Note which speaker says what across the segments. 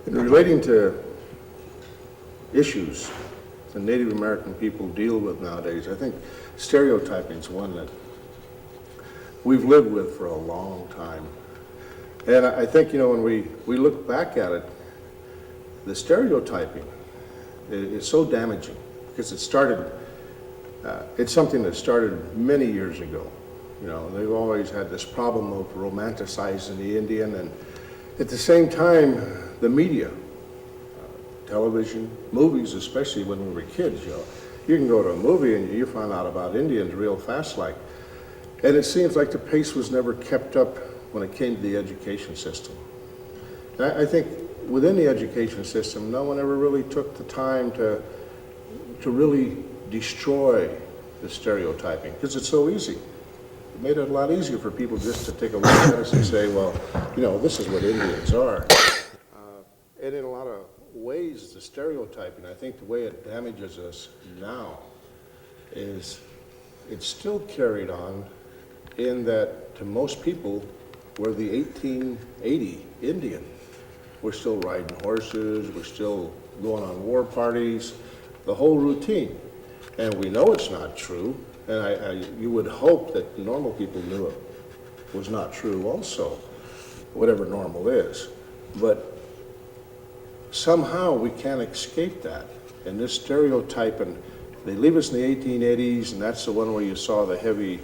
Speaker 1: In relating to issues that Native American people deal with nowadays, I think stereotyping is one that we've lived with for a long time. And I think, when we look back at it, the stereotyping is so damaging because it's something that started many years ago. They've always had this problem of romanticizing the Indian, and at the same time, the media, television, movies, especially when we were kids, you can go to a movie and you find out about Indians real fast like. And it seems like the pace was never kept up when it came to the education system. And I think within the education system, no one ever really took the time to really destroy the stereotyping, because it's so easy. It made it a lot easier for people just to take a look at us and say, well, this is what Indians are. And in a lot of ways, the stereotyping, I think the way it damages us now is it's still carried on in that to most people, we're the 1880 Indian. We're still riding horses, we're still going on war parties, the whole routine. And we know it's not true, and you would hope that normal people knew it was not true also, whatever normal is. But somehow we can't escape that. And this stereotype, and they leave us in the 1880s, and that's the one where you saw the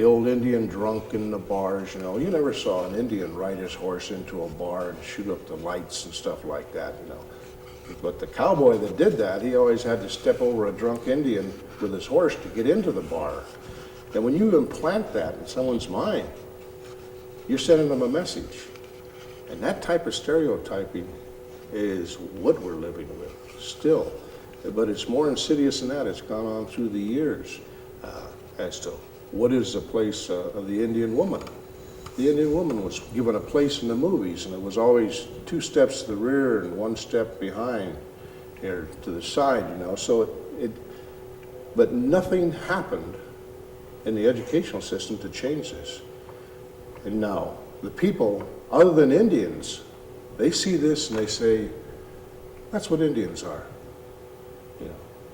Speaker 1: old Indian drunk in the bars, You never saw an Indian ride his horse into a bar and shoot up the lights and stuff like that, But the cowboy that did that, he always had to step over a drunk Indian with his horse to get into the bar. And when you implant that in someone's mind, you're sending them a message. And that type of stereotyping is what we're living with still. But it's more insidious than that. It's gone on through the years as to what is the place of the Indian woman. The Indian woman was given a place in the movies, and it was always 2 steps to the rear and 1 step behind, or to the side, So but nothing happened in the educational system to change this. And now, the people, other than Indians, they see this and they say, that's what Indians are.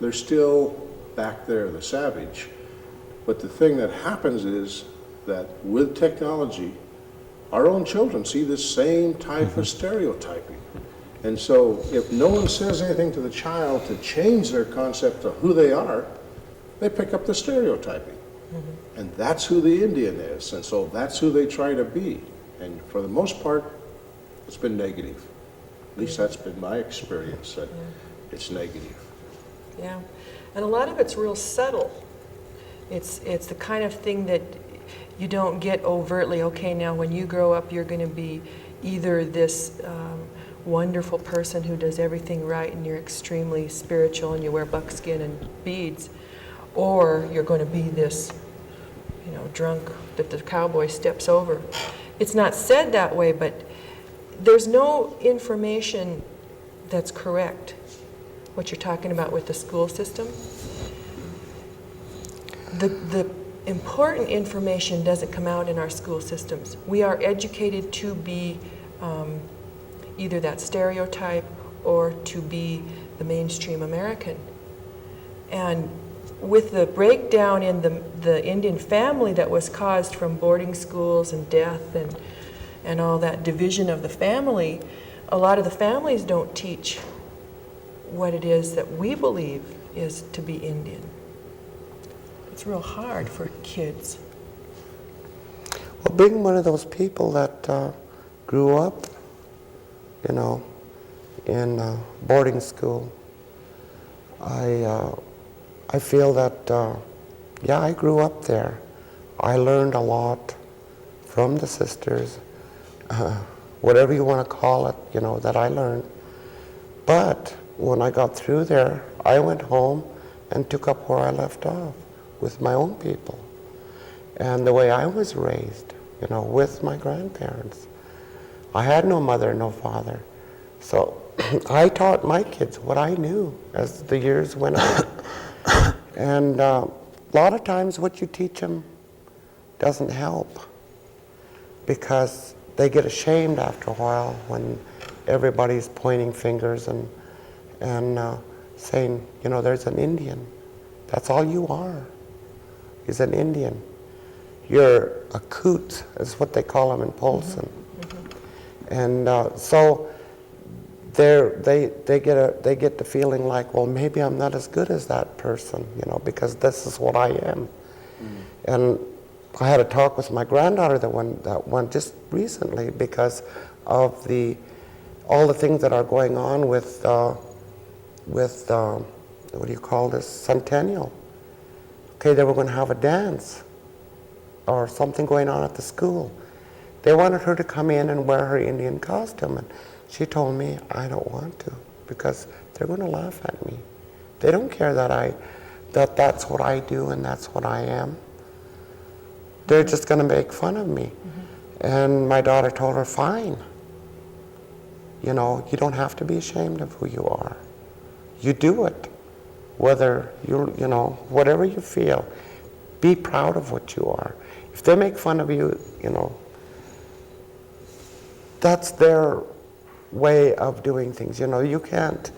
Speaker 1: They're still back there, the savage. But the thing that happens is that with technology, our own children see this same type of stereotyping. And so if no one says anything to the child to change their concept of who they are, they pick up the stereotyping. And that's who the Indian is. And so that's who they try to be. And for the most part, it's been negative. At least that's been my experience, that it's negative.
Speaker 2: Yeah, and a lot of it's real subtle. It's the kind of thing that you don't get overtly, okay, now when you grow up, you're going to be either this wonderful person who does everything right and you're extremely spiritual and you wear buckskin and beads, or you're going to be this, drunk that the cowboy steps over. It's not said that way, but there's no information that's correct, what you're talking about with the school system. The important information doesn't come out in our school systems. We are educated to be either that stereotype or to be the mainstream American. And with the breakdown in the Indian family that was caused from boarding schools and death and all that division of the family, a lot of the families don't teach what it is that we believe is to be Indian. It's real hard for kids.
Speaker 3: Well, being one of those people that grew up, in boarding school, I feel that, I grew up there. I learned a lot from the sisters, whatever you want to call it, that I learned. But when I got through there, I went home and took up where I left off with my own people. And the way I was raised, with my grandparents. I had no mother, no father. So I taught my kids what I knew as the years went on. And a lot of times what you teach them doesn't help, because they get ashamed after a while when everybody's pointing fingers and saying, you know, there's an Indian. That's all you are, is an Indian. You're a coot, is what they call them in Polson. And so they get the feeling like, well, maybe I'm not as good as that person, you know, because this is what I am. And I had a talk with my granddaughter that went just recently because of all the things that are going on with what do you call this, Centennial. Okay, they were going to have a dance or something going on at the school. They wanted her to come in and wear her Indian costume, and she told me, I don't want to, because they're going to laugh at me. They don't care that that's what I do and that's what I am. They're just going to make fun of me. And my daughter told her, fine. You know, you don't have to be ashamed of who you are. You do it. Whether you know, whatever you feel, be proud of what you are. If they make fun of you, you know, that's their way of doing things. You know, you can't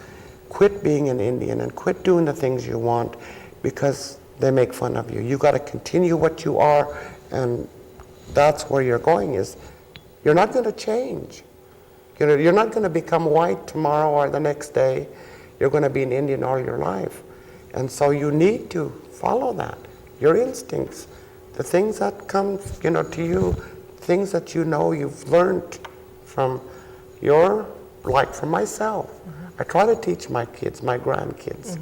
Speaker 3: quit being an Indian and quit doing the things you want because they make fun of you. You got to continue what you are, and that's where you're going. Is you're not going to change. You know, you're not going to become white tomorrow or the next day. You're going to be an Indian all your life. And so you need to follow that, your instincts, the things that come, you know, to you, things that you know you've learned from like from myself. I try to teach my kids, my grandkids,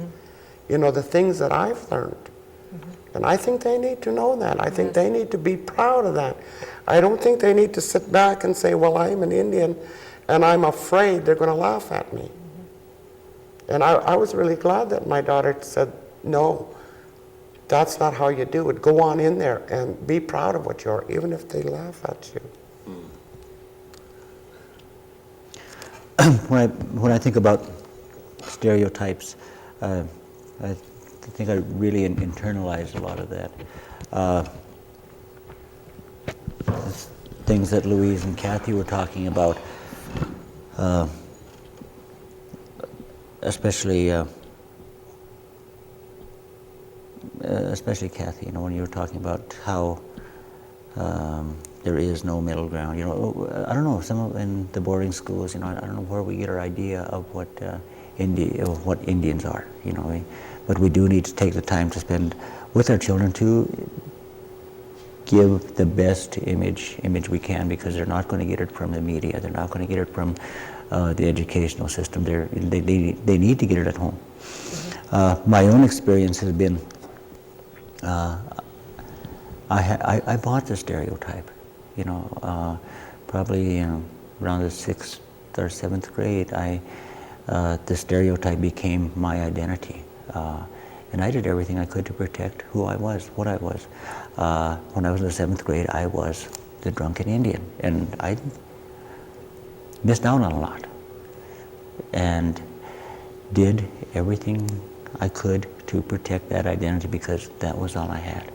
Speaker 3: you know, the things that I've learned. And I think they need to know that. I think they need to be proud of that. I don't think they need to sit back and say, well, I'm an Indian and I'm afraid they're going to laugh at me. And I was really glad that my daughter said, no, that's not how you do it. Go on in there and be proud of what you are, even if they laugh at you.
Speaker 4: When I think about stereotypes, I think I really internalized a lot of that. Things that Louise and Cathi were talking about, especially Cathi, you know, when you were talking about how there is no middle ground. You know, I don't know, in the boarding schools, you know, I don't know where we get our idea of what Indians are, you know, but we do need to take the time to spend with our children to give the best image we can, because they're not going to get it from the media, they're not going to get it from the educational system. They need to get it at home. My own experience has been, I bought the stereotype, you know, probably around the 6th or 7th grade. The stereotype became my identity, and I did everything I could to protect who I was, what I was. When I was in the 7th grade, I was the drunken Indian, and I missed out on a lot, and did everything I could to protect that identity because that was all I had.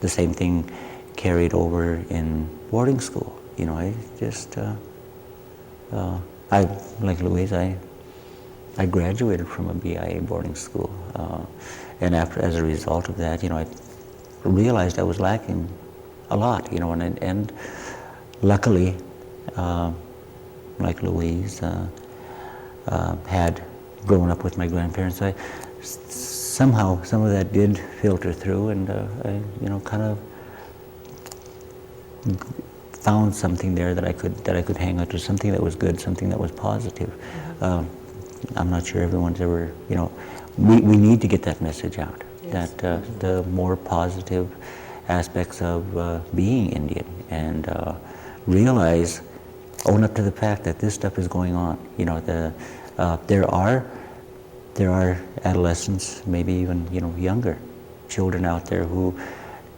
Speaker 4: The same thing carried over in boarding school. You know, I just, like Louise, I graduated from a BIA boarding school, and as a result of that, you know, I realized I was lacking a lot, you know, and luckily, like Louise, had grown up with my grandparents, somehow some of that did filter through, and I, you know, kind of found something there that I could hang on to, something that was good, something that was positive. I'm not sure everyone's ever, you know, we need to get that message out, yes, that the more positive aspects of being Indian, and realize, own up to the fact that this stuff is going on. You know, there are adolescents, maybe even, you know, younger children out there who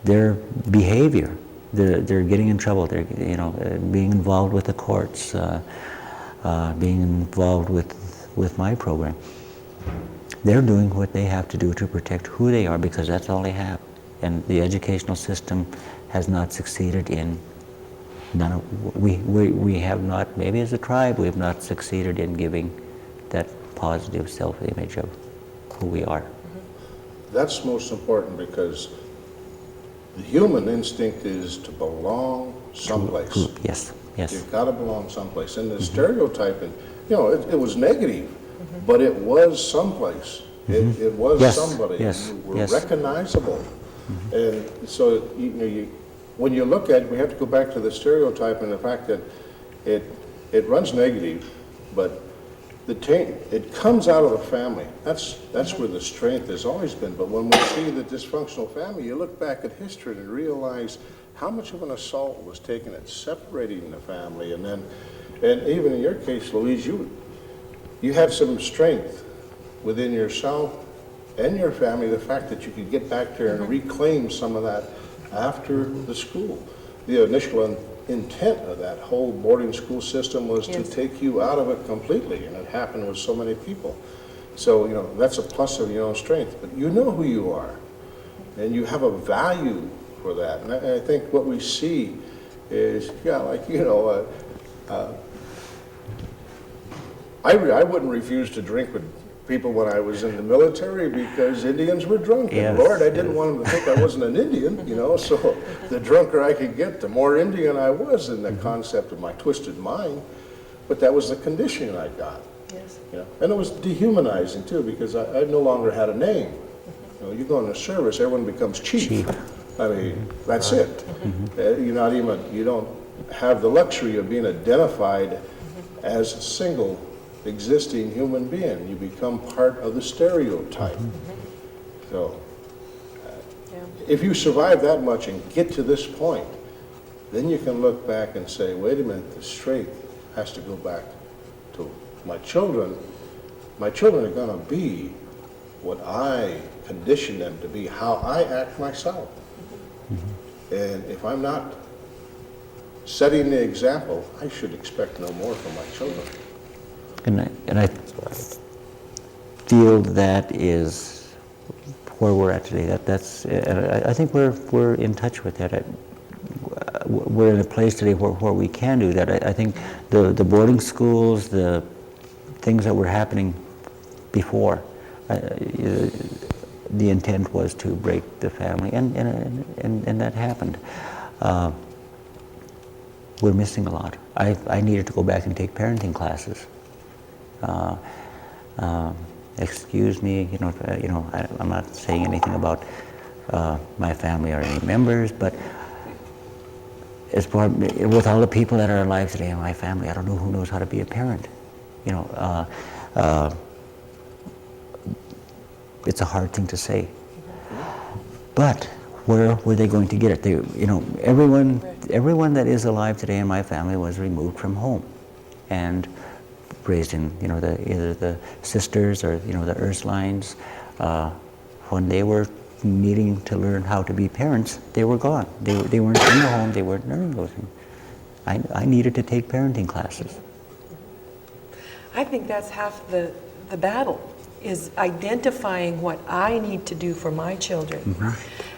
Speaker 4: their behavior, they're getting in trouble. They're, you know, being involved with the courts, being involved with my program. They're doing what they have to do to protect who they are, because that's all they have. And the educational system has not succeeded in we have not, maybe as a tribe, we have not succeeded in giving that positive self-image of who we are.
Speaker 1: That's most important, because the human instinct is to belong someplace.
Speaker 4: Group, yes, yes.
Speaker 1: You've got to belong someplace. And the stereotyping, it was negative, but it was someplace. It was
Speaker 4: Yes,
Speaker 1: somebody.
Speaker 4: yes,
Speaker 1: You were
Speaker 4: yes.
Speaker 1: recognizable. And so, when you look at it, we have to go back to the stereotype and the fact that it runs negative, but it comes out of the family. That's where the strength has always been. But when we see the dysfunctional family, you look back at history and realize how much of an assault was taken at separating the family. And even in your case, Louise, you had some strength within yourself and your family, the fact that you could get back there and reclaim some of that after the school. The initial intent of that whole boarding school system was to take you out of it completely, and it happened with so many people. So, that's a plus of your own strength, but you know who you are, and you have a value for that. And I think what we see is, I wouldn't refuse to drink with people when I was in the military because Indians were drunk.
Speaker 4: Yes,
Speaker 1: And Lord, I didn't want them to think I wasn't an Indian, so the drunker I could get, the more Indian I was in the concept of my twisted mind. But that was the conditioning I got.
Speaker 2: Yes.
Speaker 1: And it was dehumanizing too, because I no longer had a name. You go into service, everyone becomes chief. I mean, that's it. You don't have the luxury of being identified as a single existing human being. You become part of the stereotype. So, if you survive that much and get to this point, then you can look back and say, wait a minute, the strength has to go back to my children. My children are going to be what I condition them to be, how I act myself. And if I'm not setting the example, I should expect no more from my children.
Speaker 4: And I feel that is where we're at today. I think we're in touch with that. We're in a place today where we can do that. I think the boarding schools, the things that were happening before, the intent was to break the family, and that happened. We're missing a lot. I needed to go back and take parenting classes. Excuse me, I'm not saying anything about my family or any members, but as far with all the people that are alive today in my family, I don't know who knows how to be a parent. It's a hard thing to say. But where were they going to get it? Everyone that is alive today in my family was removed from home and raised in, either the sisters or, the Ursulines. When they were needing to learn how to be parents, they were gone. They weren't in the home, they weren't learning those things. I needed to take parenting classes.
Speaker 2: I think that's half the battle, is identifying what I need to do for my children.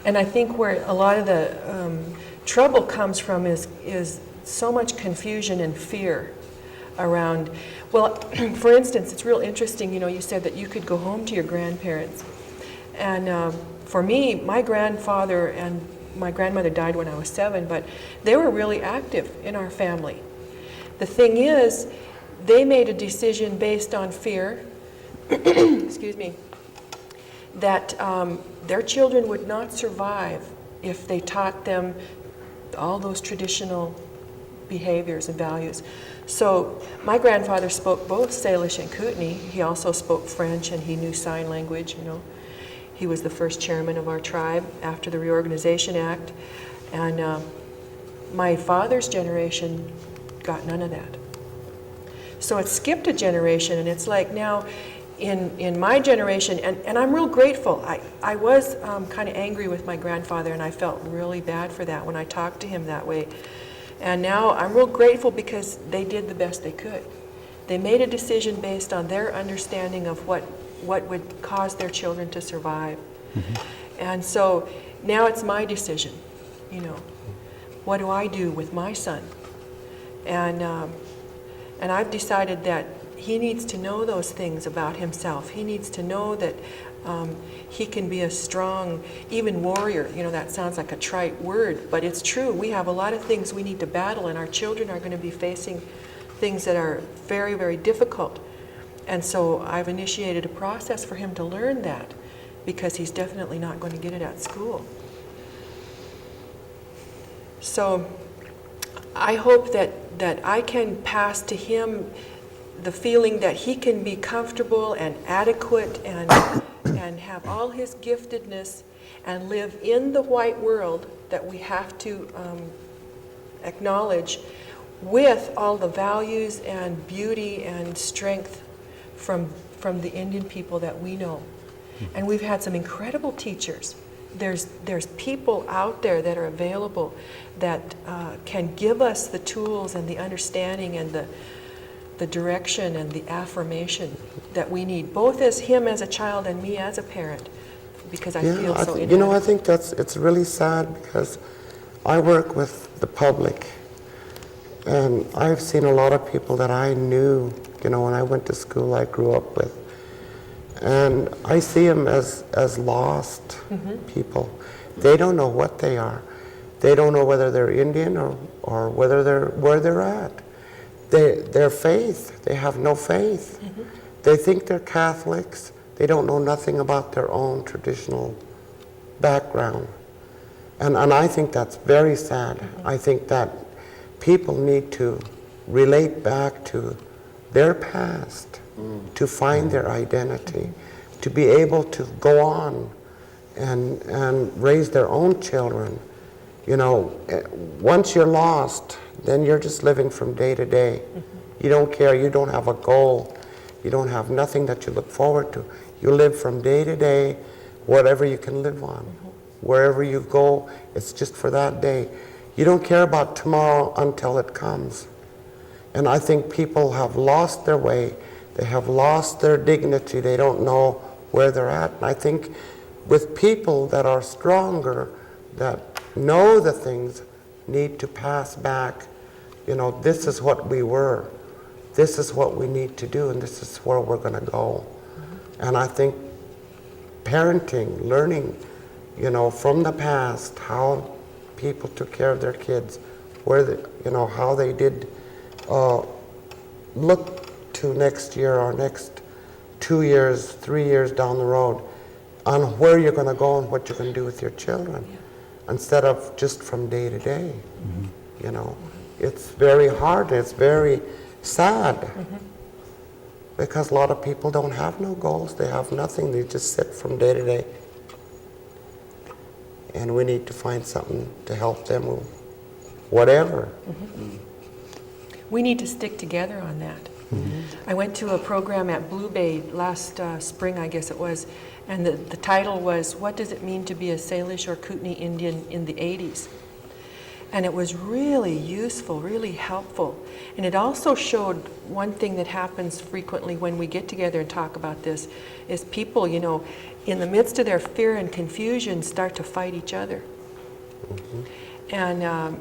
Speaker 2: And I think where a lot of the trouble comes from is so much confusion and fear around, well, for instance, it's real interesting, you said that you could go home to your grandparents. And for me, my grandfather and my grandmother died when I was 7, but they were really active in our family. The thing is, they made a decision based on fear, excuse me, that their children would not survive if they taught them all those traditional behaviors and values. So my grandfather spoke both Salish and Kootenai. He also spoke French, and he knew sign language, He was the first chairman of our tribe after the Reorganization Act. And my father's generation got none of that. So it skipped a generation, and it's like now in my generation, and I'm real grateful. I was kind of angry with my grandfather, and I felt really bad for that when I talked to him that way. And now I'm real grateful because they did the best they could. They made a decision based on their understanding of what would cause their children to survive. And so now it's my decision, What do I do with my son? And I've decided that he needs to know those things about himself. He needs to know that he can be a strong, even warrior. You know, that sounds like a trite word, but it's true. We have a lot of things we need to battle, and our children are going to be facing things that are very, very difficult. And so I've initiated a process for him to learn that, because he's definitely not going to get it at school. So I hope that I can pass to him the feeling that he can be comfortable and adequate and have all his giftedness and live in the white world that we have to acknowledge, with all the values and beauty and strength from the Indian people that we know. And we've had some incredible teachers. There's people out there that are available that can give us the tools and the understanding and the direction and the affirmation that we need, both as him as a child and me as a parent, because I feel so inadequate.
Speaker 3: You know, I think it's really sad, because I work with the public, and I've seen a lot of people that I knew, you know, when I went to school, I grew up with, and I see them as lost people. They don't know what they are. They don't know whether they're Indian or whether they're where they're at. Their faith, they have no faith. They think they're Catholics. They don't know nothing about their own traditional background. And I think that's very sad. I think that people need to relate back to their past, to find their identity, to be able to go on and raise their own children. You know, once you're lost, then you're just living from day to day. You don't care, you don't have a goal, you don't have nothing that you look forward to. You live from day to day, whatever you can live on. Wherever you go, it's just for that day. You don't care about tomorrow until it comes. And I think people have lost their way. They have lost their dignity. They don't know where they're at. And I think with people that are stronger, that know the things, need to pass back, you know, this is what we were. This is what we need to do, and this is where we're going to go. And I think parenting, learning, you know, from the past, how people took care of their kids, where they, you know, how they did look to next year or next 2 years, 3 years down the road, on where you're going to go and what you're going to do with your children, instead of just from day to day. You know, it's very hard. It's very sad, because a lot of people don't have no goals. They have nothing. They just sit from day to day. And we need to find something to help them with whatever.
Speaker 2: We need to stick together on that. I went to a program at Blue Bay last spring, I guess it was, and the title was, "What Does It Mean to Be a Salish or Kootenai Indian in the 80s?" And it was really useful, really helpful. And it also showed one thing that happens frequently when we get together and talk about this, is people, you know, in the midst of their fear and confusion, start to fight each other. And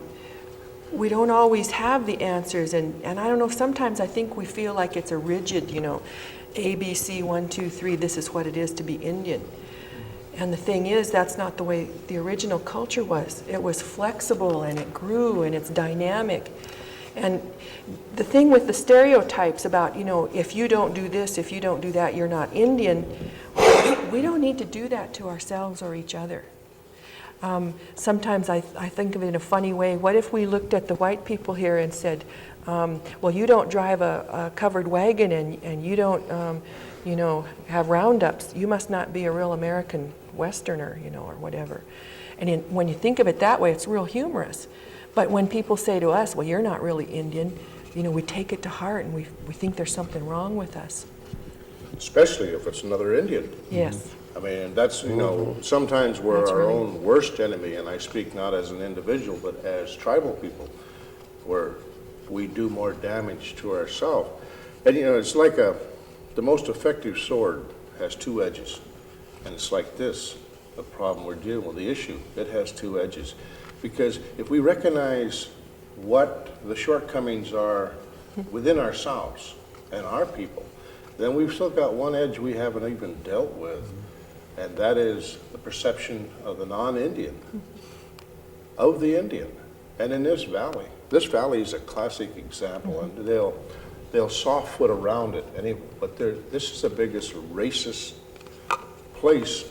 Speaker 2: we don't always have the answers, and I don't know, sometimes I think we feel like it's a rigid, you know, ABC, 1, 2, 3, this is what it is to be Indian. And the thing is, that's not the way the original culture was. It was flexible, and it grew, and it's dynamic. And the thing with the stereotypes about, you know, if you don't do this, if you don't do that, you're not Indian, we don't need to do that to ourselves or each other. Sometimes I think of it in a funny way. What if we looked at the white people here and said, well, you don't drive a covered wagon, and you don't, you know, have roundups. You must not be a real American Westerner, you know, or whatever. And when you think of it that way, it's real humorous. But when people say to us, well, you're not really Indian, you know, we take it to heart, and we think there's something wrong with us.
Speaker 1: Especially if it's another Indian.
Speaker 2: Yes.
Speaker 1: I mean, that's, you know, sometimes we're
Speaker 2: That's
Speaker 1: our
Speaker 2: right.
Speaker 1: own worst enemy, and I speak not as an individual, but as tribal people, where we do more damage to ourselves. And, you know, it's like the most effective sword has two edges, and it's like this, the problem we're dealing with, the issue, it has two edges. Because if we recognize what the shortcomings are within ourselves and our people, then we've still got one edge we haven't even dealt with, and that is the perception of the non-Indian, of the Indian. And in this valley is a classic example, and they'll soft foot around it, but this is the biggest racist place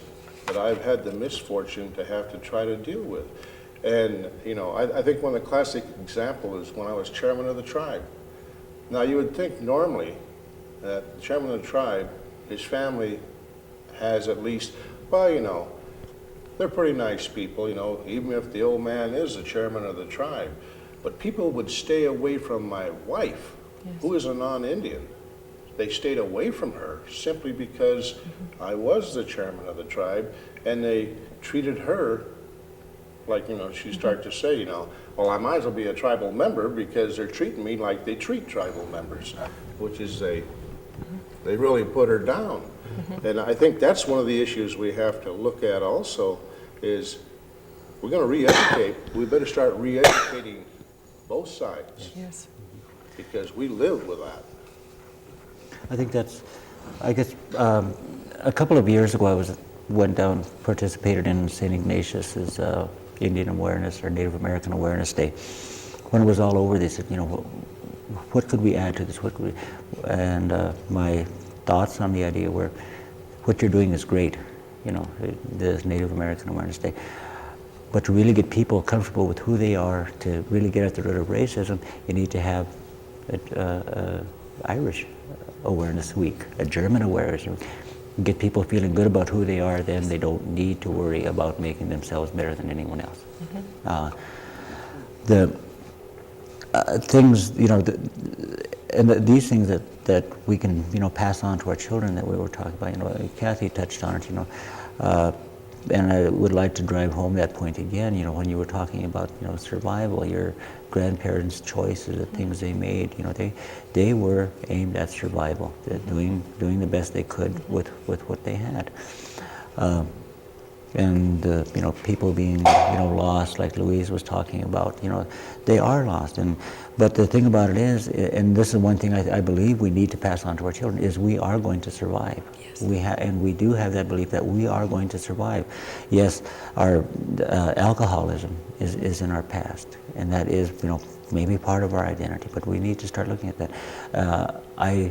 Speaker 1: that I've had the misfortune to have to try to deal with. And, you know, I think one of the classic examples is when I was chairman of the tribe. Now, you would think normally that the chairman of the tribe, his family has at least, well, you know, they're pretty nice people, you know, even if the old man is the chairman of the tribe. But people would stay away from my wife,
Speaker 2: Yes.
Speaker 1: who is a non-Indian. They stayed away from her simply because I was the chairman of the tribe, and they treated her like, you know, she started to say, you know, well, I might as well be a tribal member because they're treating me like they treat tribal members, which is they really put her down. And I think that's one of the issues we have to look at also is we're going to re-educate. We better start re-educating both sides
Speaker 2: Yes.
Speaker 1: because we live with that.
Speaker 4: I think that's, I guess, a couple of years ago went down, participated in St. Ignatius's Indian Awareness or Native American Awareness Day. When it was all over, they said, you know, what could we add to this? What could we? And my thoughts on the idea were, what you're doing is great, you know, this Native American Awareness Day. But to really get people comfortable with who they are, to really get at the root of racism, you need to have Irish Awareness Week, a German Awareness Week. Get people feeling good about who they are, then they don't need to worry about making themselves better than anyone else. The things, you know, these things that we can, you know, pass on to our children that we were talking about, you know, Cathi touched on it, you know, and I would like to drive home that point again, you know, when you were talking about, you know, survival, your grandparents' choices, the things they made, you know, they were aimed at survival, doing the best they could with what they had. And you know, people being, you know, lost, like Louise was talking about, you know, they are lost. But the thing about it is, and this is one thing I believe we need to pass on to our children, is we are going to survive.
Speaker 2: Yes.
Speaker 4: And we do have that belief that we are going to survive. Yes, our alcoholism is in our past, and that is, you know, maybe part of our identity, but we need to start looking at that. I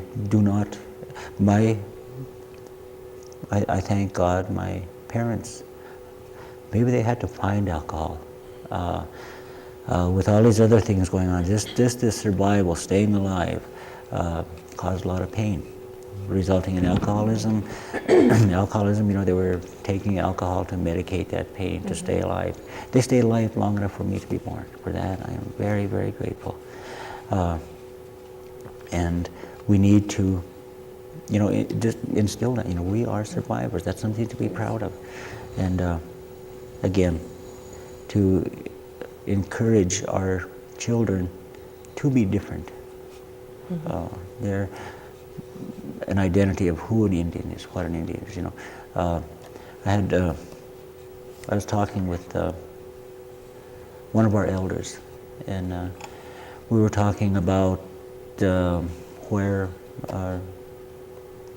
Speaker 4: thank God my parents, maybe they had to find alcohol. With all these other things going on, just this survival, staying alive, caused a lot of pain, resulting in alcoholism. Alcoholism, you know, they were taking alcohol to medicate that pain, to stay alive. They stayed alive long enough for me to be born. For that, I am very, very grateful. And we need to, you know, just instill that, you know, we are survivors. That's something to be proud of. And again, to encourage our children to be different. They're an identity of who an Indian is, what an Indian is, you know. I was talking with one of our elders, and we were talking about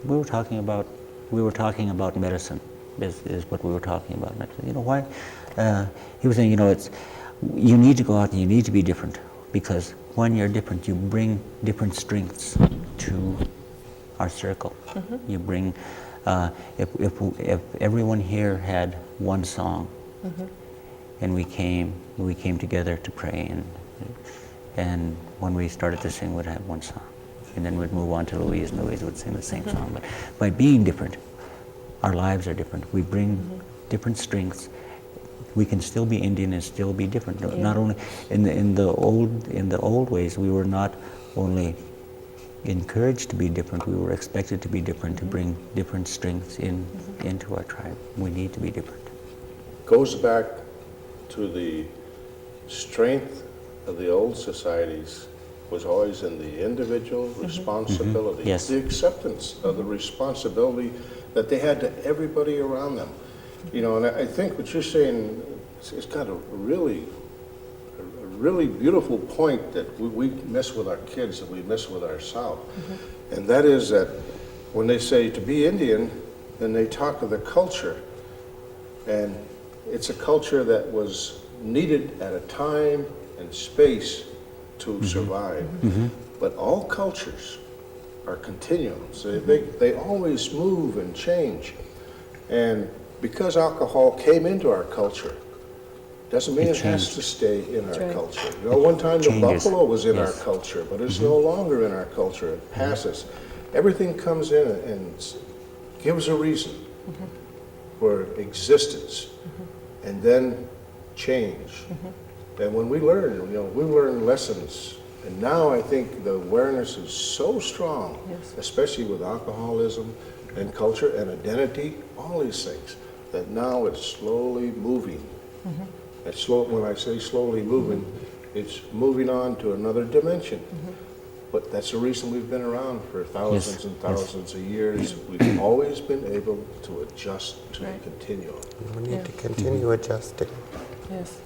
Speaker 4: we were talking about medicine, is what we were talking about. And I said, you know, why? He was saying, you know, you need to go out and you need to be different, because when you're different, you bring different strengths to our circle. You bring, if everyone here had one song, and we came together to pray, and when we started to sing, we'd have one song, and then we'd move on to Louise, and Louise would sing the same song. But by being different, our lives are different. We bring different strengths. We can still be Indian and still be different. Yeah. Not only in the old ways, we were not only encouraged to be different, we were expected to be different, to bring different strengths into our tribe. We need to be different.
Speaker 1: Goes back to the strength of the old societies was always in the individual responsibility,
Speaker 4: Yes.
Speaker 1: the acceptance of the responsibility that they had to everybody around them. You know, and I think what you're saying, it's got a really beautiful point that we miss with our kids, that we miss with ourselves. And that is that when they say to be Indian, then they talk of the culture. And it's a culture that was needed at a time and space to survive. But all cultures are continuums. They always move and change. And because alcohol came into our culture, doesn't mean it has to stay in our culture. You know, one time the buffalo was in our culture, but it's no longer in our culture. It passes. Everything comes in and gives a reason for existence, and then change. And when we learn, you know, we learn lessons. And now I think the awareness is so strong, especially with alcoholism and culture and identity, all these things, that now it's slowly moving. It's slow, when I say slowly moving, it's moving on to another dimension. But that's the reason we've been around for thousands and thousands of years. We've always been able to adjust to the continuum.
Speaker 3: We need to continue adjusting.
Speaker 2: Yes.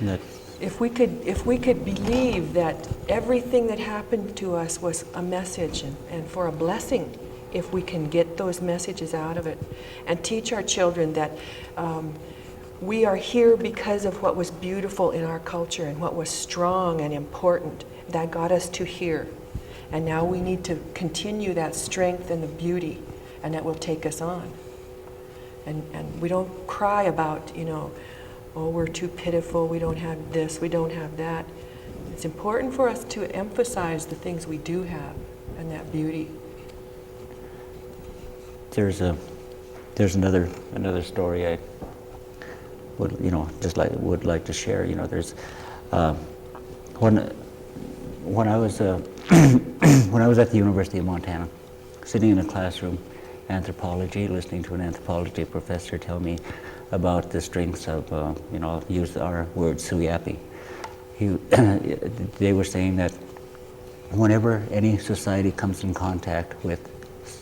Speaker 4: That,
Speaker 2: If we could believe that everything that happened to us was a message and for a blessing, if we can get those messages out of it and teach our children that we are here because of what was beautiful in our culture and what was strong and important that got us to here. And now we need to continue that strength and the beauty, and that will take us on. And we don't cry about, you know, oh, we're too pitiful, we don't have this, we don't have that. It's important for us to emphasize the things we do have and that beauty.
Speaker 4: there's another story I would, would like to share. You know, there's when I was when I was at the University of Montana, sitting in a classroom, anthropology, listening to an anthropology professor tell me about the strengths of, use our word, suyapi. They were saying that whenever any society comes in contact with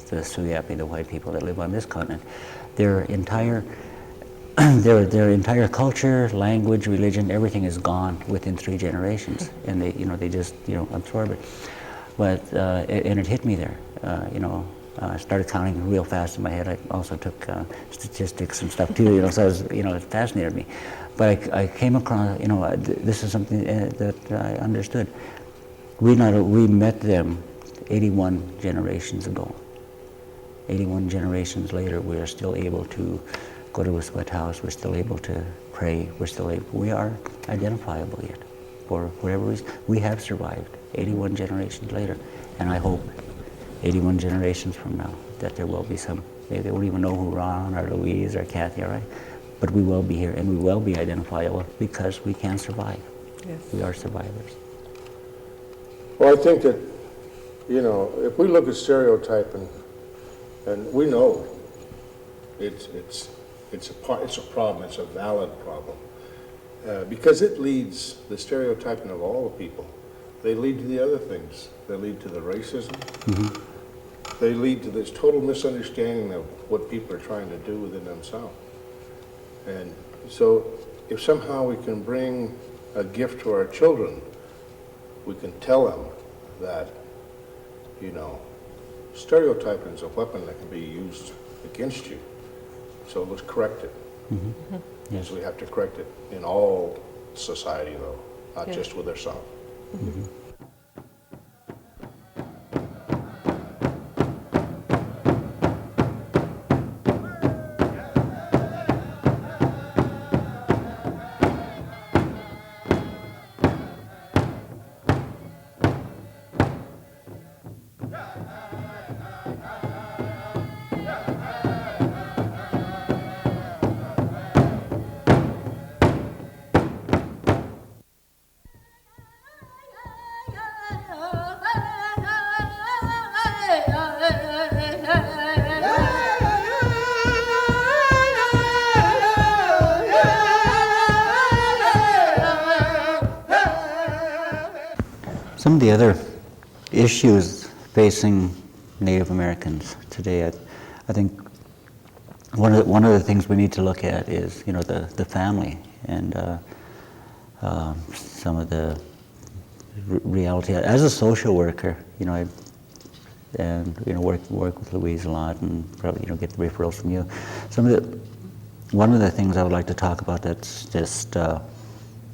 Speaker 4: the suyapi, the white people that live on this continent, their entire culture, language, religion, everything is gone within 3 generations, and they just absorb it. But and it hit me there, I started counting real fast in my head. I also took statistics and stuff too, so it fascinated me. But I came across, this is something that I understood. We met them 81 generations ago. 81 generations later, we are still able to go to a sweat house. We're still able to pray. We are identifiable yet, for whatever reason. We have survived 81 generations later, and I hope 81 generations from now that there will be some, maybe they won't even know who Ron or Louise or Cathi are, right? But we will be here, and we will be identifiable because we can survive.
Speaker 2: Yes.
Speaker 4: We are survivors.
Speaker 1: Well, I think that, if we look at stereotyping, and we know it's a problem, it's a valid problem, because it leads, the stereotyping of all the people, they lead to the other things. They lead to the racism. Mm-hmm. They lead to this total misunderstanding of what people are trying to do within themselves. And so if somehow we can bring a gift to our children, we can tell them that, stereotyping is a weapon that can be used against you. So let's correct it.
Speaker 4: Mm-hmm. Yes.
Speaker 1: So we have to correct it in all society, though, not just with ourselves.
Speaker 4: Mm-hmm. Some of the other issues facing Native Americans today, I think one of the things we need to look at is, the family. And some of the reality. As a social worker, you know, work with Louise a lot, and probably get referrals from you. One of the things I would like to talk about that's just a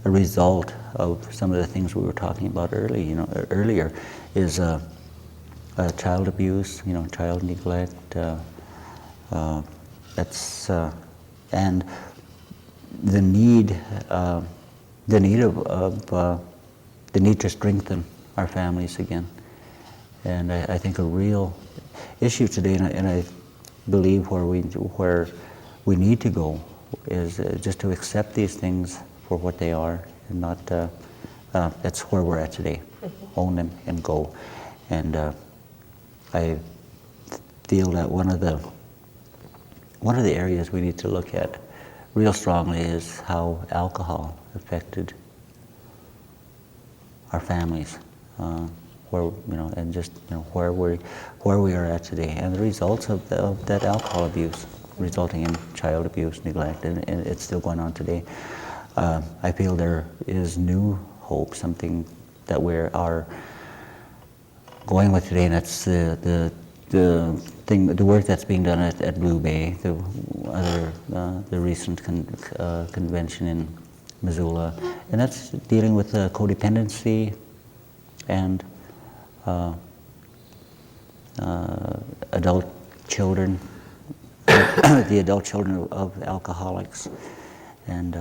Speaker 4: result of some of the things we were talking about earlier, is child abuse, child neglect. That's and the need to strengthen our families again. And I think a real issue today, and I believe where we need to go is just to accept these things for what they are, and not. That's where we're at today. Own them and go. And I feel that one of the areas we need to look at real strongly is how alcohol affected our families, where we are at today, and the results of that alcohol abuse, resulting in child abuse, neglect, and it's still going on today. I feel there is new hope, something that we are going with today, and that's the work that's being done at Blue Bay, the recent convention in Missoula, and that's dealing with codependency and adult children, the adult children of alcoholics, and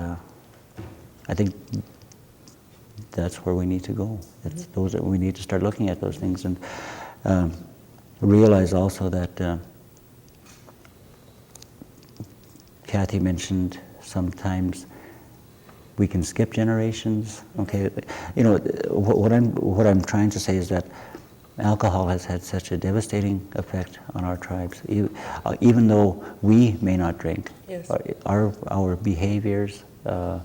Speaker 4: I think that's where we need to go. We need to start looking at those things, and realize also that Cathi mentioned sometimes we can skip generations. Okay, what I'm trying to say is that alcohol has had such a devastating effect on our tribes. Even though we may not drink,
Speaker 2: yes,
Speaker 4: our behaviors, the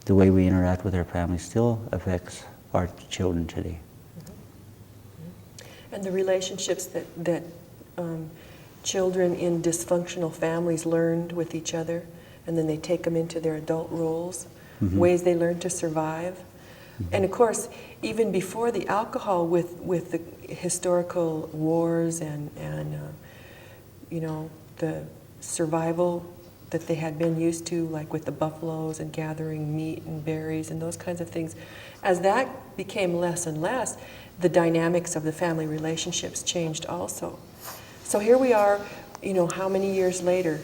Speaker 4: way we interact with our families still affects our children today.
Speaker 2: And the relationships that children in dysfunctional families learned with each other, and then they take them into their adult roles, ways they learn to survive. And of course, even before the alcohol, with the historical wars and the survival that they had been used to, like with the buffaloes and gathering meat and berries and those kinds of things, as that became less and less, the dynamics of the family relationships changed also. So here we are, how many years later,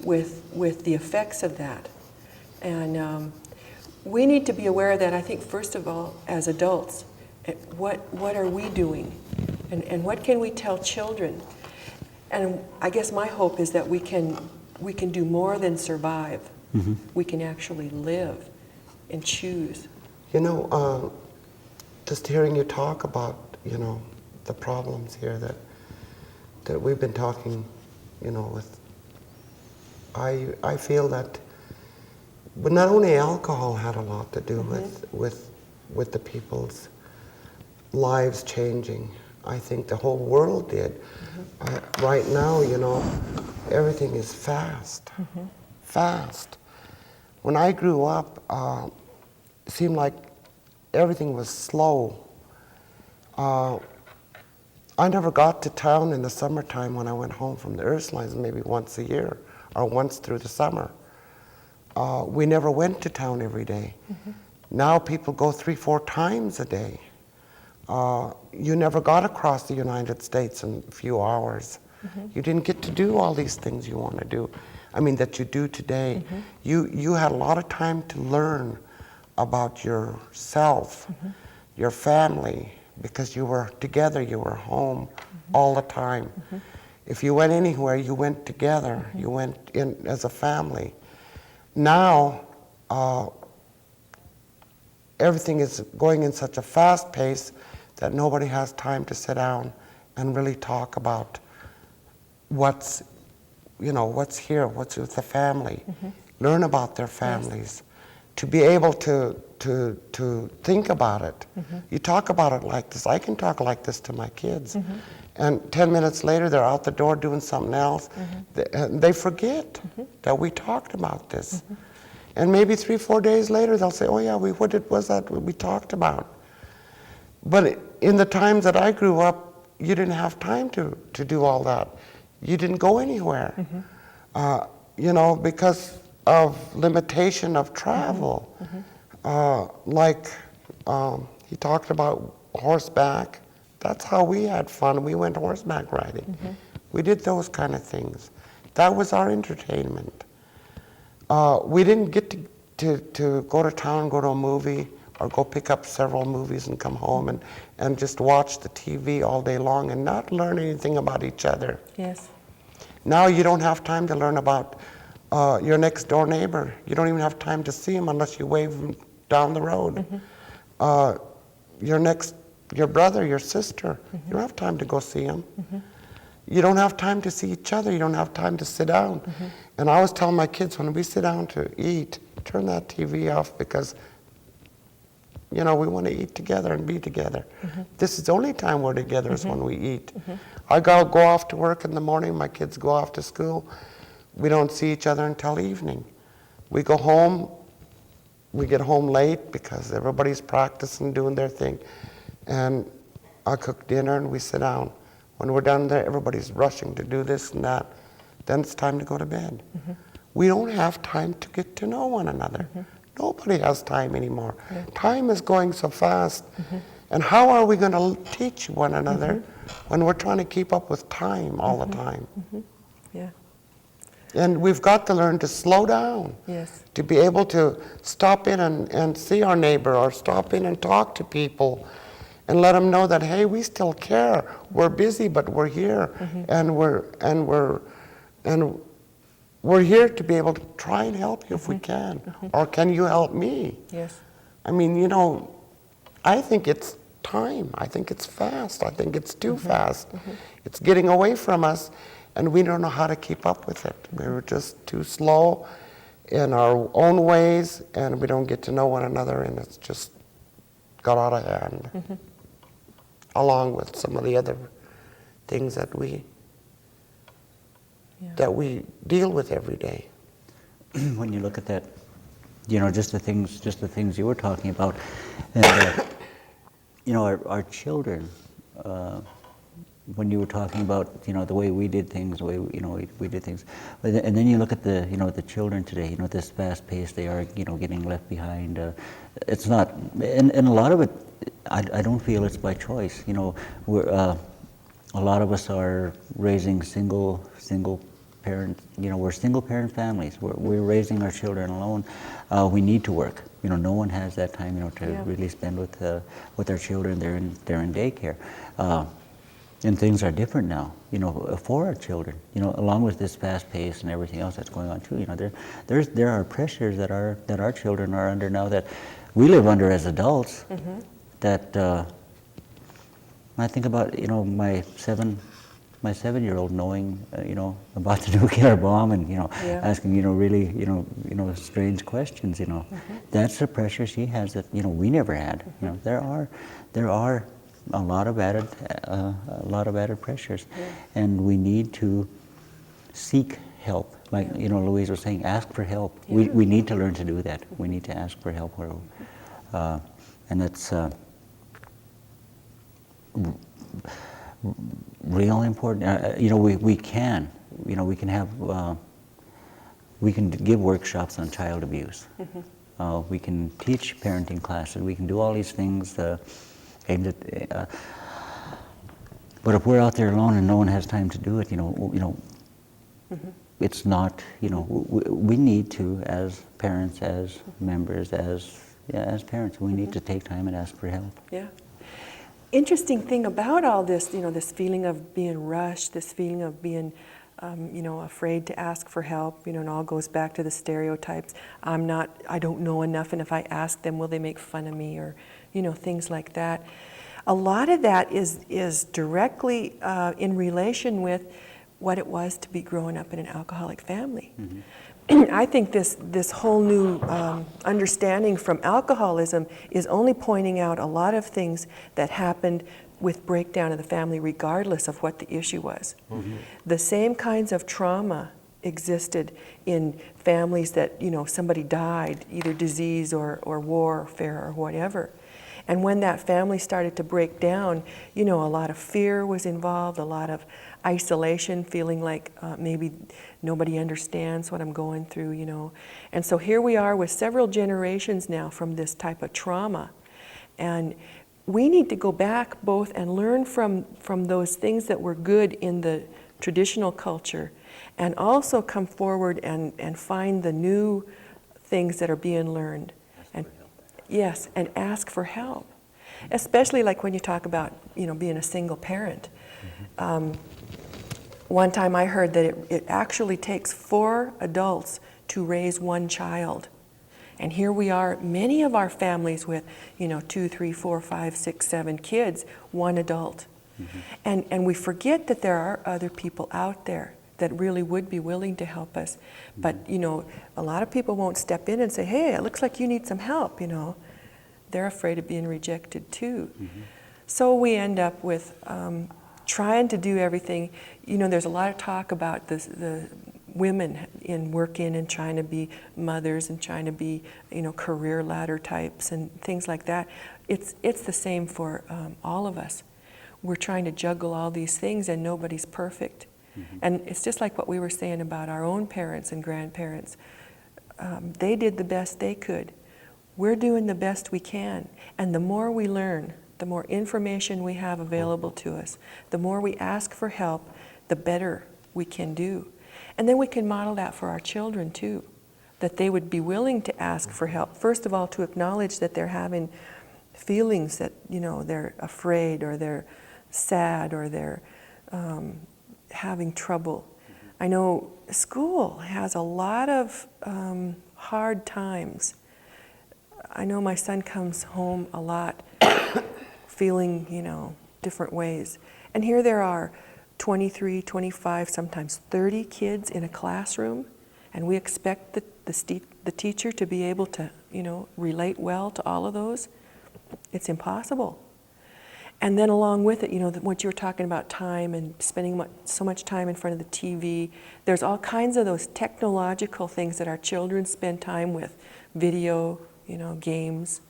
Speaker 2: with the effects of that. And we need to be aware of that, I think, first of all, as adults. What are we doing? And what can we tell children? And I guess my hope is that we can do more than survive. We can actually live and choose.
Speaker 3: Just hearing you talk about, the problems here that we've been talking, with, I feel that, but not only alcohol had a lot to do with the people's lives changing. I think the whole world did. Right now, everything is fast. Fast. When I grew up, it seemed like everything was slow. I never got to town in the summertime when I went home from the Ursulines, maybe once a year or once through the summer. We never went to town every day. Now people go 3-4 times a day. You never got across the United States in a few hours. You didn't get to do all these things you want to do. I mean, that you do today. You had a lot of time to learn about yourself, your family, because you were together, you were home all the time. If you went anywhere, you went together. You went in as a family. Now, everything is going in such a fast pace that nobody has time to sit down and really talk about what's here, what's with the family. Learn about their families. To be able to think about it. You talk about it like this. I can talk like this to my kids. And 10 minutes later, they're out the door doing something else. They forget that we talked about this. And maybe 3-4 days later, they'll say, oh yeah, what was that we talked about? But in the times that I grew up, you didn't have time to do all that. You didn't go anywhere, you know, because of limitation of travel. He talked about horseback. That's how we had fun. We went horseback riding. We did those kind of things. That was our entertainment. We didn't get to go to town, go to a movie, or go pick up several movies and come home and just watch the TV all day long and not learn anything about each other.
Speaker 2: Yes.
Speaker 3: Now you don't have time to learn about your next door neighbor. You don't even have time to see him unless you wave him down the road. Your brother, your sister, you don't have time to go see him. You don't have time to see each other. You don't have time to sit down. And I always tell my kids, when we sit down to eat, turn that TV off, because you know, we want to eat together and be together. This is the only time we're together is when we eat. I go off to work in the morning, my kids go off to school. We don't see each other until evening. We go home, we get home late because everybody's practicing, doing their thing. And I cook dinner and we sit down. When we're done there, everybody's rushing to do this and that. Then it's time to go to bed. We don't have time to get to know one another. Nobody has time anymore. Time is going so fast. And how are we going to teach one another when we're trying to keep up with time all the time?
Speaker 2: Yeah.
Speaker 3: And we've got to learn to slow down.
Speaker 2: Yes.
Speaker 3: To be able to stop in and see our neighbor, or stop in and talk to people and let them know that, hey, we still care. We're busy, but we're here. And we're here to be able to try and help you if we can. Or can you help me?
Speaker 2: Yes.
Speaker 3: I mean, you know, I think it's time. I think it's fast. I think it's too fast. It's getting away from us, and we don't know how to keep up with it. We're just too slow in our own ways, and we don't get to know one another, and it's just got out of hand. Along with some of the other things that we deal with every day.
Speaker 4: When you look at that, you know, just the things you were talking about, and you know, our children. When you were talking about, you know, the way we did things, the way we did things, and then you look at the, you know, the children today. You know, this fast pace, they are, you know, getting left behind. It's not, and a lot of it, I don't feel it's by choice. You know, a lot of us are raising single parent, you know, we're single parent families. We're raising our children alone. We need to work. You know, no one has that time, you know, to really spend with their children. They're in daycare. And things are different now, you know, for our children. You know, along with this fast pace and everything else that's going on too. You know, there are pressures that our children are under now that we live under as adults. That I think about, you know, my 7-year-old knowing, you know, about the nuclear bomb and, you know, asking, you know, really, you know, strange questions. You know, that's the pressure she has that, you know, we never had. You know, there are a lot of added pressures, and we need to seek help. Like, you know, Louise was saying, ask for help. We need to learn to do that. We need to ask for help, and that's real important. You know, we can have we can give workshops on child abuse. We can teach parenting classes. We can do all these things. Aimed at, but if we're out there alone and no one has time to do it, you know, it's not. You know, we need to, as parents, as members, as parents, we need to take time and ask for help.
Speaker 2: Yeah. Interesting thing about all this, you know, this feeling of being rushed, this feeling of being, you know, afraid to ask for help, you know, and all goes back to the stereotypes. I don't know enough, and if I ask them, will they make fun of me, or, you know, things like that. A lot of that is directly in relation with what it was to be growing up in an alcoholic family. I think this whole new understanding from alcoholism is only pointing out a lot of things that happened with breakdown of the family, regardless of what the issue was. The same kinds of trauma existed in families that, you know, somebody died, either disease or warfare or whatever. And when that family started to break down, you know, a lot of fear was involved, a lot of isolation, feeling like maybe nobody understands what I'm going through, you know. And so here we are with several generations now from this type of trauma. And we need to go back both and learn from those things that were good in the traditional culture, and also come forward and find the new things that are being learned. And yes, and ask for help. Especially like when you talk about, you know, being a single parent. One time I heard that it actually takes 4 adults to raise 1 child. And here we are, many of our families with, you know, 2, 3, 4, 5, 6, 7 kids, 1 adult. And we forget that there are other people out there that really would be willing to help us. But, you know, a lot of people won't step in and say, hey, it looks like you need some help, you know. They're afraid of being rejected too. So we end up with trying to do everything. You know, there's a lot of talk about the women in working and trying to be mothers and trying to be, you know, career ladder types and things like that. It's the same for all of us. We're trying to juggle all these things and nobody's perfect. And it's just like what we were saying about our own parents and grandparents. They did the best they could. We're doing the best we can. And the more we learn, the more information we have available to us, the more we ask for help, the better we can do. And then we can model that for our children too, that they would be willing to ask for help. First of all, to acknowledge that they're having feelings that, you know, they're afraid or they're sad or they're having trouble. I know school has a lot of hard times. I know my son comes home a lot feeling, you know, different ways. And here there are 23, 25, sometimes 30 kids in a classroom, and we expect the teacher to be able to, you know, relate well to all of those. It's impossible. And then along with it, you know, what you were talking about, time and spending so much time in front of the TV, there's all kinds of those technological things that our children spend time with, video, you know, games.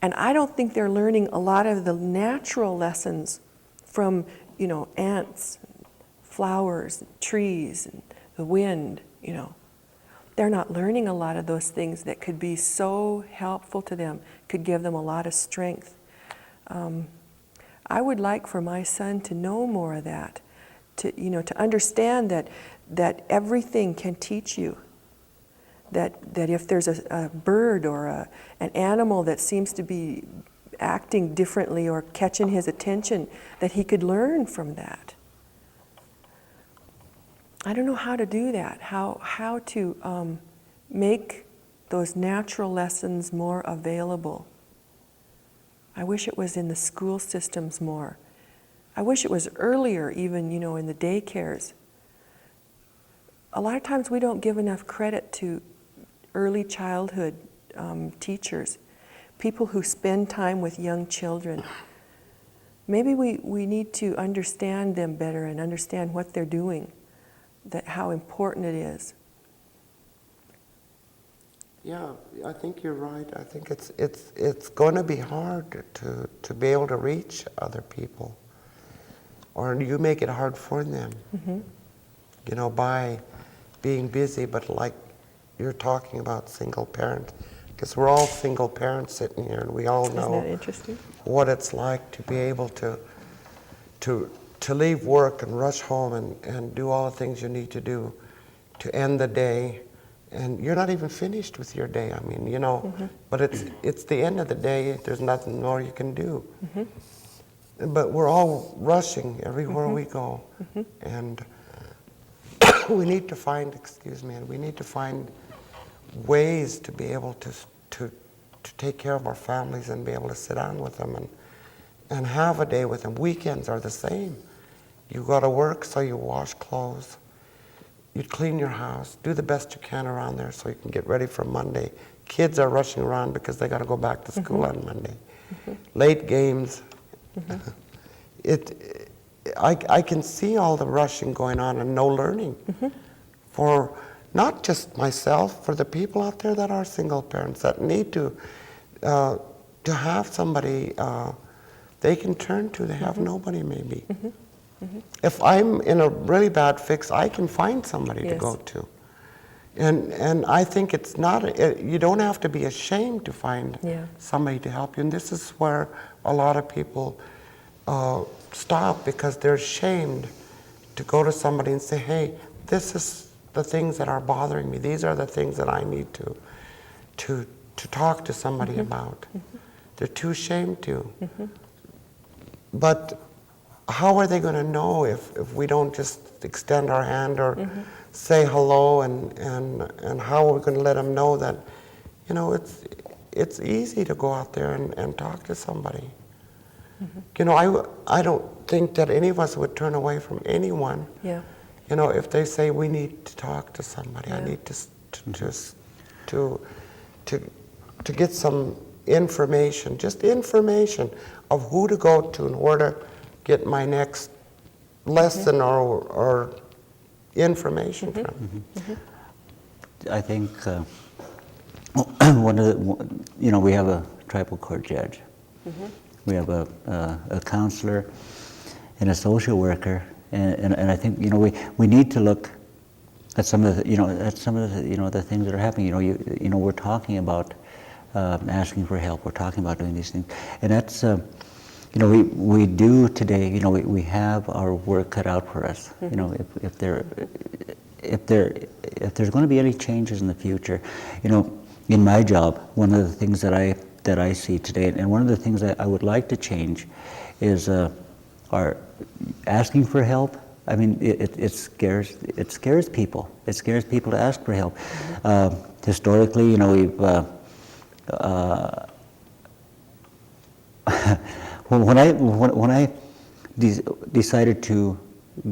Speaker 2: And I don't think they're learning a lot of the natural lessons from, you know, ants, flowers, trees, and the wind, you know. They're not learning a lot of those things that could be so helpful to them, could give them a lot of strength. I would like for my son to know more of that, to, you know, to understand that everything can teach you. That if there's a bird or an animal that seems to be acting differently or catching his attention, that he could learn from that. I don't know how to do that, how to make those natural lessons more available. I wish it was in the school systems more. I wish it was earlier, even, you know, in the daycares. A lot of times we don't give enough credit to early childhood teachers, people who spend time with young children. Maybe we need to understand them better and understand what they're doing, how important it is.
Speaker 3: Yeah, I think you're right. I think it's going to be hard to be able to reach other people, or you make it hard for them. You know, by being busy. But like you're talking about single parent, because we're all single parents sitting here, and we all know
Speaker 2: Isn't that interesting?
Speaker 3: What it's like to be able to leave work and rush home and do all the things you need to do to end the day. And you're not even finished with your day. I mean, you know, but it's the end of the day. There's nothing more you can do. But we're all rushing everywhere we go, and we need to find, and we need to find ways to be able to take care of our families and be able to sit down with them and have a day with them. Weekends are the same. You go to work, so you wash clothes. You clean your house, do the best you can around there so you can get ready for Monday. Kids are rushing around because they got to go back to school on Monday. Late games. I can see all the rushing going on and no learning for not just myself, for the people out there that are single parents that need to have somebody they can turn to. They have nobody maybe. If I'm in a really bad fix, I can find somebody to go to. And I think it's not, you don't have to be ashamed to find somebody to help you. And this is where a lot of people stop, because they're ashamed to go to somebody and say, hey, this is the things that are bothering me. These are the things that I need to talk to somebody about. They're too ashamed to. But how are they going to know if we don't just extend our hand or say hello, and how are we going to let them know that, you know, it's easy to go out there and talk to somebody. You know, I don't think that any of us would turn away from anyone. You know, if they say we need to talk to somebody, I need to get some information, just information of who to go to and where to get my next lesson or information from.
Speaker 4: I think one of the, you know, we have a tribal court judge. We have a counselor and a social worker, and I think, you know, we need to look at some of the, you know, the things that are happening. You know, we're talking about asking for help. We're talking about doing these things, and that's. You know, we do today. You know, we have our work cut out for us. You know, if there's going to be any changes in the future, you know, in my job, one of the things that I see today, and one of the things that I would like to change, is our asking for help. I mean, it scares people. It scares people to ask for help. Historically, you know, we've when I decided to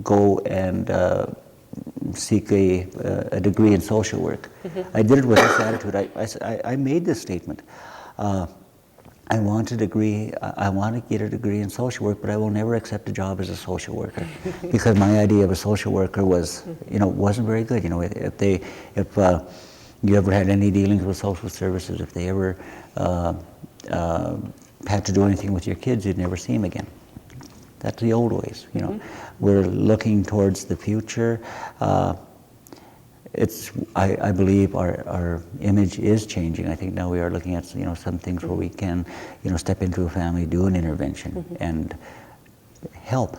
Speaker 4: go and seek a degree in social work, I did it with this attitude. I made this statement. I want a degree. I want to get a degree in social work, but I will never accept a job as a social worker, because my idea of a social worker was, you know, wasn't very good. You know, if you ever had any dealings with social services, if they ever had to do anything with your kids, you'd never see them again. That's the old ways, you know. We're looking towards the future. I believe our image is changing. I think now we are looking at, you know, some things where we can, you know, step into a family, do an intervention, and help.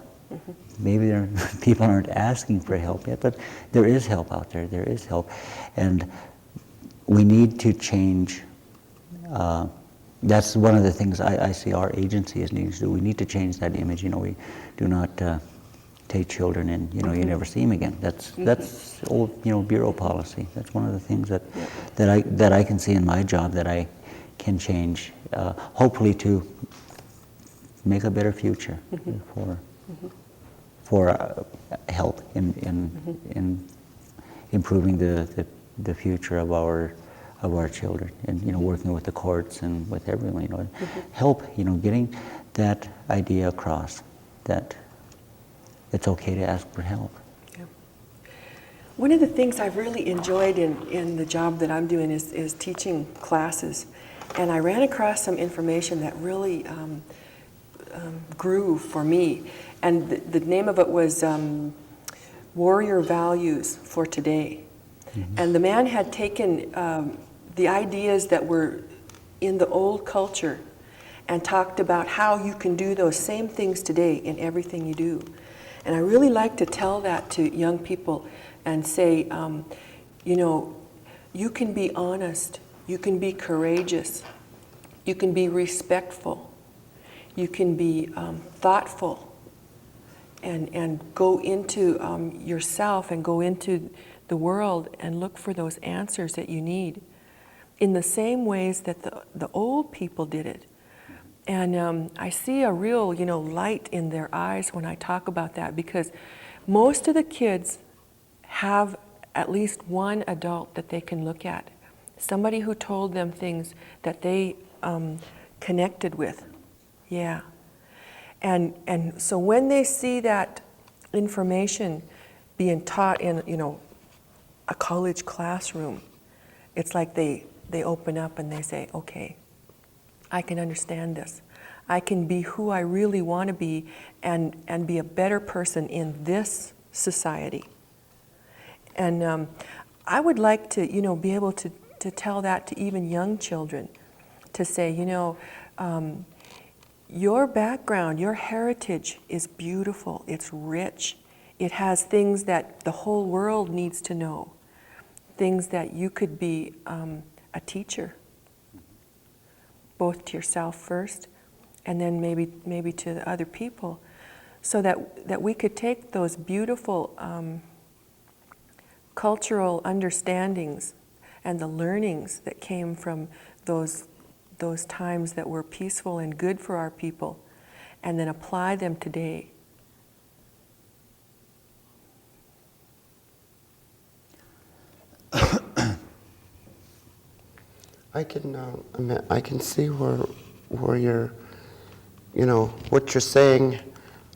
Speaker 4: Maybe people aren't asking for help yet, but there is help out there. There is help, and we need to change. That's one of the things I see our agency is needing to do. We need to change that image. You know, we do not take children and, you know, you never see them again. That's old, you know, bureau policy. That's one of the things that I can see in my job that I can change, hopefully to make a better future for help in improving the future of our children, and, you know, working with the courts and with everyone, you know, help, you know, getting that idea across that it's okay to ask for help.
Speaker 2: One of the things I've really enjoyed in the job that I'm doing is teaching classes, and I ran across some information that really grew for me, and the name of it was Warrior Values for Today. And the man had taken the ideas that were in the old culture and talked about how you can do those same things today in everything you do. And I really like to tell that to young people and say, you know, you can be honest, you can be courageous, you can be respectful, you can be thoughtful, and go into yourself and go into the world and look for those answers that you need in the same ways that the old people did it. And I see a real, you know, light in their eyes when I talk about that, because most of the kids have at least one adult that they can look at, somebody who told them things that they connected with. Yeah. And so when they see that information being taught in, you know, a college classroom. It's like they open up and they say, okay, I can understand this. I can be who I really want to be and be a better person in this society. And I would like to, be able to tell that to even young children, to say, your background, your heritage is beautiful, it's rich. It has things that the whole world needs to know, things that you could be a teacher, both to yourself first, and then maybe to the other people, so that we could take those beautiful cultural understandings and the learnings that came from those times that were peaceful and good for our people, and then apply them today.
Speaker 3: I can see where you're, what you're saying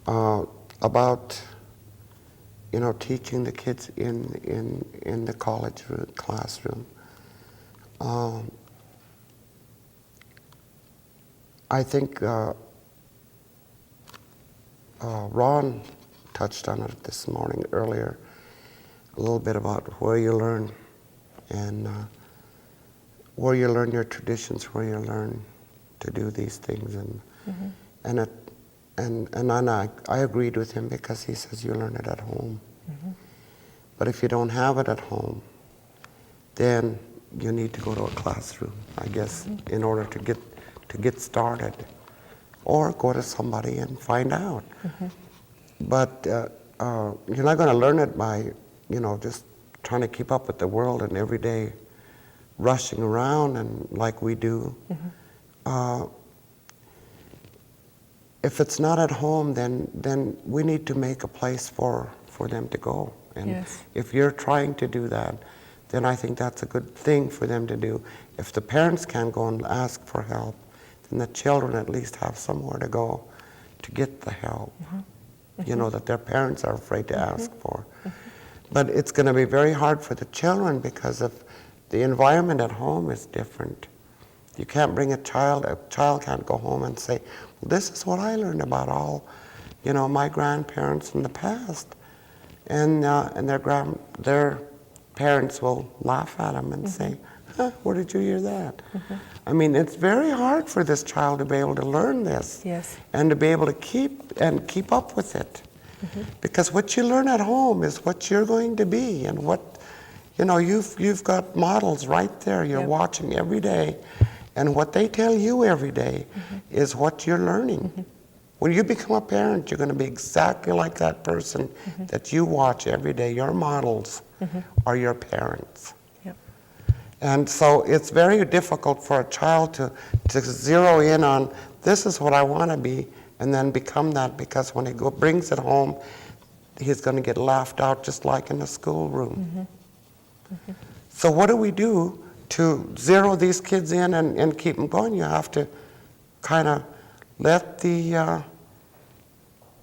Speaker 3: about, teaching the kids in the college classroom. I think Ron touched on it this morning earlier, a little bit about where you learn and where you learn your traditions, where you learn to do these things, and I agreed with him because he says you learn it at home. But if you don't have it at home, then you need to go to a classroom, I guess, in order to get started, or go to somebody and find out. But you're not going to learn it by, just trying to keep up with the world and every day rushing around and like we do. If it's not at home, then we need to make a place for them to go. And if you're trying to do that, then I think that's a good thing for them to do. If the parents can't go and ask for help, then the children at least have somewhere to go to get the help, that their parents are afraid to ask for. But it's going to be very hard for the children because of the environment at home is different. You can't bring a child can't go home and say, well, this is what I learned about all, my grandparents in the past. And their parents will laugh at them and say, where did you hear that? I mean, it's very hard for this child to be able to learn this and to be able to keep up with it. Because what you learn at home is what you're going to be, and what, you've got models right there you're watching every day, and what they tell you every day is what you're learning. When you become a parent, you're going to be exactly like that person that you watch every day. Your models are your parents. And so it's very difficult for a child to zero in on, this is what I want to be, and then become that, because when he brings it home, he's going to get laughed out just like in the schoolroom. So what do we do to zero these kids in and keep them going? You have to kind of let the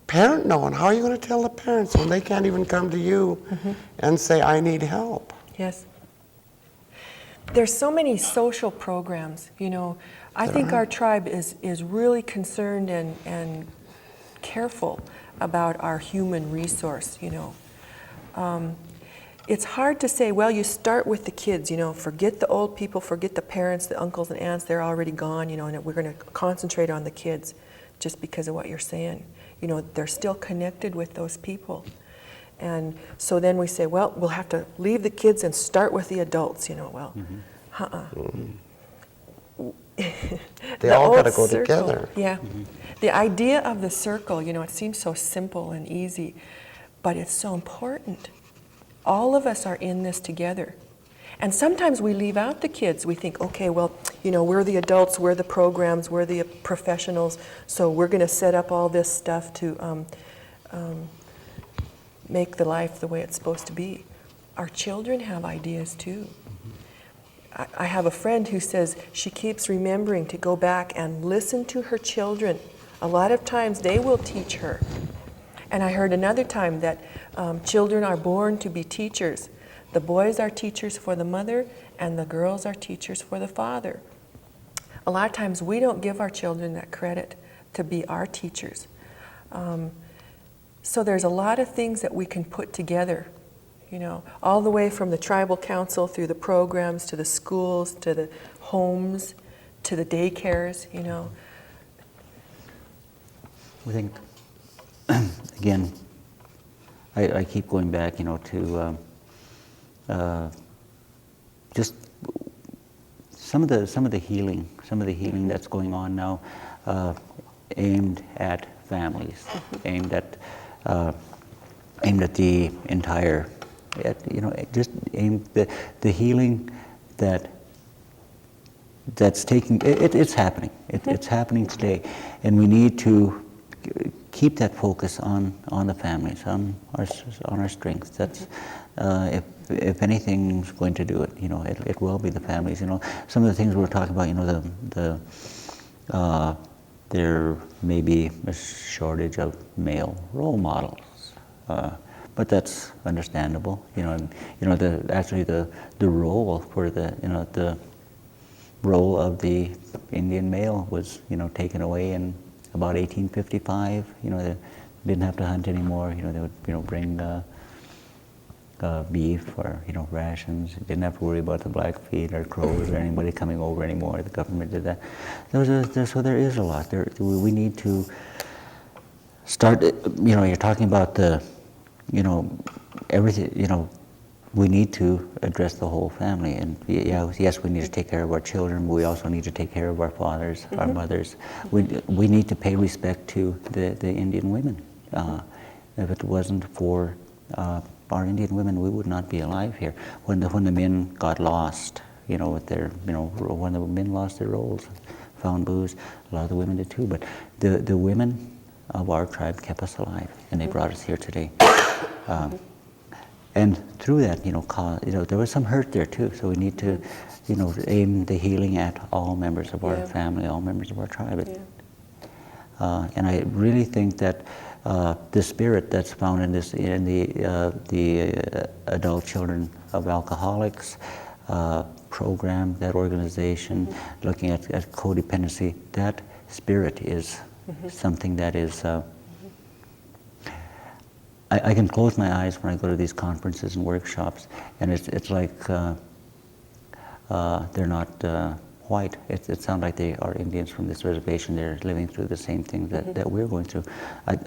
Speaker 3: parent know. And how are you going to tell the parents when they can't even come to you and say, I need help?
Speaker 2: There's so many social programs, I think our tribe is really concerned and careful about our human resource, It's hard to say, well, you start with the kids, forget the old people, forget the parents, the uncles and aunts, they're already gone, and we're going to concentrate on the kids just because of what you're saying. They're still connected with those people. And so then we say, well, we'll have to leave the kids and start with the adults, well,
Speaker 3: They all got to go together.
Speaker 2: The idea of the circle, it seems so simple and easy, but it's so important. All of us are in this together. And sometimes we leave out the kids. We think, okay, well, we're the adults, we're the programs, we're the professionals, so we're going to set up all this stuff to make the life the way it's supposed to be. Our children have ideas too. I have a friend who says she keeps remembering to go back and listen to her children. A lot of times they will teach her. And I heard another time that children are born to be teachers. The boys are teachers for the mother, and the girls are teachers for the father. A lot of times we don't give our children that credit to be our teachers. So there's a lot of things that we can put together, you know, all the way from the tribal council through the programs to the schools to the homes to the daycares, you know.
Speaker 4: I think, again, I keep going back, you know, to just some of the healing that's going on now, aimed at families, aimed at the entire, you know, just aimed the healing that's taking, it's happening. It's happening today, and we need to keep that focus on the families, on our strengths. That's if anything's going to do it, you know, it will be the families. You know, some of the things we're talking about, you know, there may be a shortage of male role models, but that's understandable. You know, and, you know, the role for the role of the Indian male was, you know, taken away in about 1855. You know, they didn't have to hunt anymore. You know, they would, you know, bring beef or, you know, rations. Didn't have to worry about the Blackfeet or Crows or anybody coming over anymore. The government did that. So there is a lot. We need to start. You know, you're talking about the, you know, everything. You know, we need to address the whole family. And yes, we need to take care of our children, but we also need to take care of our fathers, our mothers. We need to pay respect to the Indian women. If it wasn't for our Indian women, we would not be alive here. When the men got lost, you know, with their, you know, when the men lost their roles, found booze, a lot of the women did too. But the women of our tribe kept us alive, and they brought us here today. And through that, you know, there was some hurt there too. So we need to, you know, aim the healing at all members of our family, all members of our tribe. And I really think that the spirit that's found in the adult children of alcoholics program, that organization, looking at codependency, that spirit is something that is. I can close my eyes when I go to these conferences and workshops, and it's like they're not white. It sounds like they are Indians from this reservation. They're living through the same things that we're going through.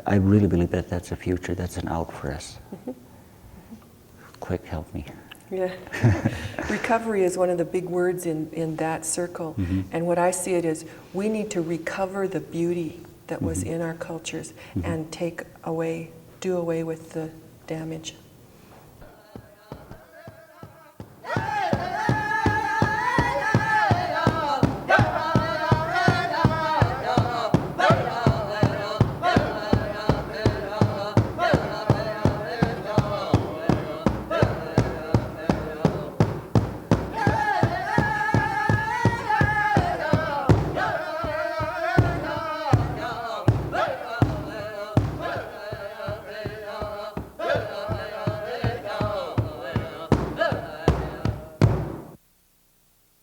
Speaker 4: I really believe that that's a future, that's an out for us. Quick, help me.
Speaker 2: Yeah. Recovery is one of the big words in that circle. And what I see it is, we need to recover the beauty that was in our cultures and do away with the damage.